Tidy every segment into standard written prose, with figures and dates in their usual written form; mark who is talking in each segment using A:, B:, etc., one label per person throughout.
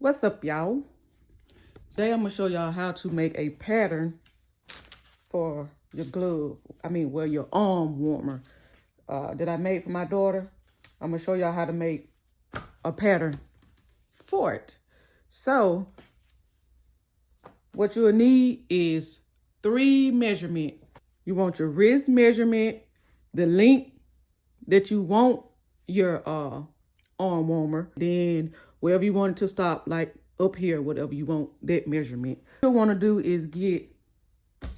A: What's up, y'all? Today I'm gonna show y'all how to make a pattern for your glove. Your arm warmer that I made for my daughter. I'm gonna show y'all how to make a pattern for it. So what you'll need is 3 measurements. You want your wrist measurement, the length that you want your arm warmer, then wherever you want it to stop, like up here, whatever you want that measurement. What you want to do is get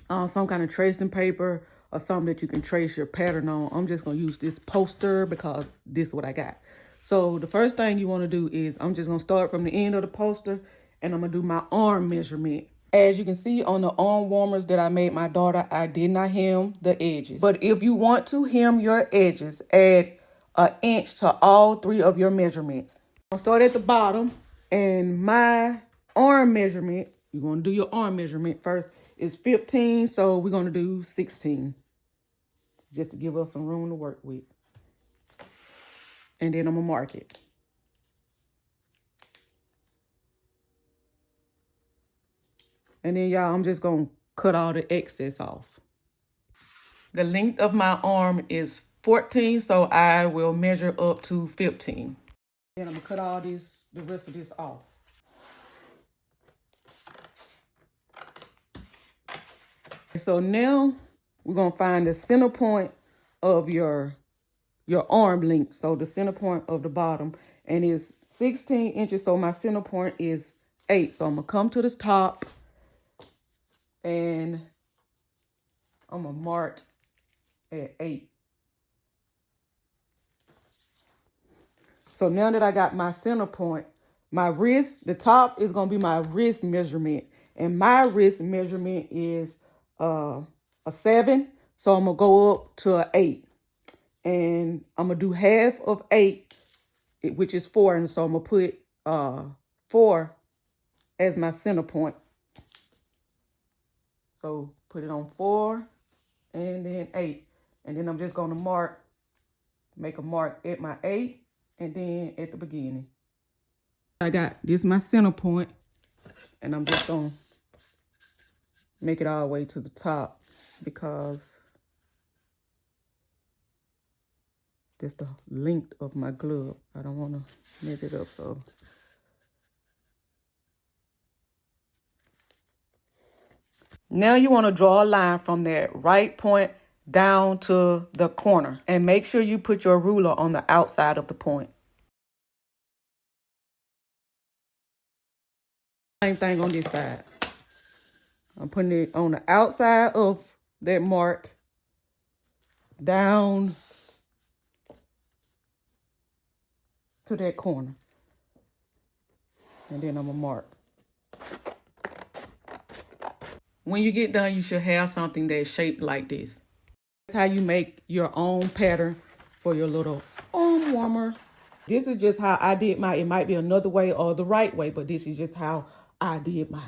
A: some kind of tracing paper or something that you can trace your pattern on. I'm just going to use this poster because this is what I got. So the first thing you want to do is I'm just going to start from the end of the poster and I'm going to do my arm measurement. As you can see on the arm warmers that I made my daughter, I did not hem the edges. But if you want to hem your edges, add 1 inch to all 3 of your measurements. I'll start at the bottom, and my arm measurement, you're going to do your arm measurement first, is 15, so we're going to do 16. Just to give us some room to work with. And then I'm going to mark it. And then, y'all, I'm just going to cut all the excess off. The length of my arm is 14, so I will measure up to 15. Then I'm going to cut all the rest of this off. So now we're going to find the center point of your arm length. So the center point of the bottom, and it's 16 inches. So my center point is 8. So I'm going to come to this top. And I'm going to mark at 8. So now that I got my center point, my wrist, the top is going to be my wrist measurement. And my wrist measurement is a 7. So I'm going to go up to an 8. And I'm going to do half of 8, which is 4. And so I'm going to put 4 as my center point. So put it on 4 and then 8. And then I'm just going to make a mark at my 8 and then at the beginning. I got this my center point, and I'm just going to make it all the way to the top because that's the length of my glove. I don't want to mess it up, so. Now you want to draw a line from that right point down to the corner and make sure you put your ruler on the outside of the point. Same thing on this side. I'm putting it on the outside of that mark down to that corner. And then I'm going to mark. When you get done, you should have something that's shaped like this. That's how you make your own pattern for your little arm warmer. This is just how I did mine. It might be another way or the right way, but this is just how I did mine.